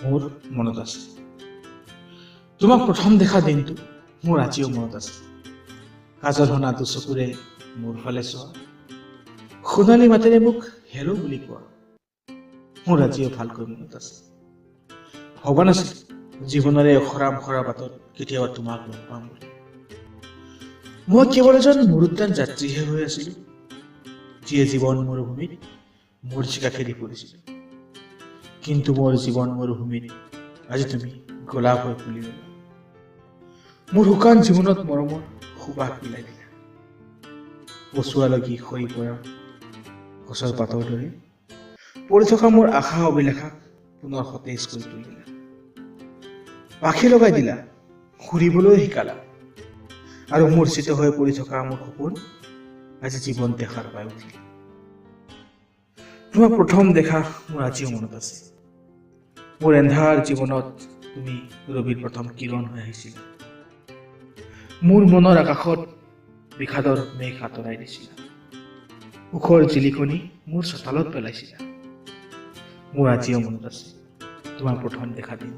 মোৰ মনত আছে। তোমাক প্ৰথম দেখা দিনটো মোৰ আজিও মনত আছে। কাজল সনা দুচকুৰে মোৰ ফালে চোৱা, সোণালী মাতেৰে মোক হেৰো বুলি কোৱা, মোৰ আজিও ভালকৈ মনত আছে। ভবা নাছিল জীৱনৰে অখৰা বাটত কেতিয়াবা তোমাক লগ পাম বুলি। মই কেৱল এজন মৰুদ্যান যাত্ৰীহে হৈ আছিলো, যিয়ে জীৱন মৰুভূমিত মৰিচিকা খেদি ফুৰিছিল। কিন্তু মোৰ জীৱন মৰুভূমিত আজি তুমি গোলাপ হৈ ফুলি গলা। মোৰ শুকান জীৱনত মৰমৰ সুবাস বিলাই দিলা। পচুৱা লগি সৰি পৰা গছৰ পাতৰ দৰে পৰি থকা মোৰ আশা অভিলাষাক পুনৰ সতেজ কৰি তুলিলা। পাখি লগাই দিলা, ঘূৰিবলৈ শিকালা, আৰু মূৰ্ছিত হৈ পৰি থকা মোৰ সপোন আজি জীৱন দেখাৰ পাই উঠিল। তোমাক প্ৰথম দেখা মোৰ আজিও মনত আছে। মোৰ এন্ধাৰ জীৱনত তুমি ৰবিৰ প্ৰথম কিৰণ হৈ আহিছিলা। মোৰ মনৰ আকাশত বিষাদৰ মেঘ আঁতৰাই দিছিলা। সুখৰ জিলিকনি মোৰ চোতালত পেলাইছিলা। মোৰ আজিও মনত আছে তোমাৰ প্ৰথম দেখা দিন।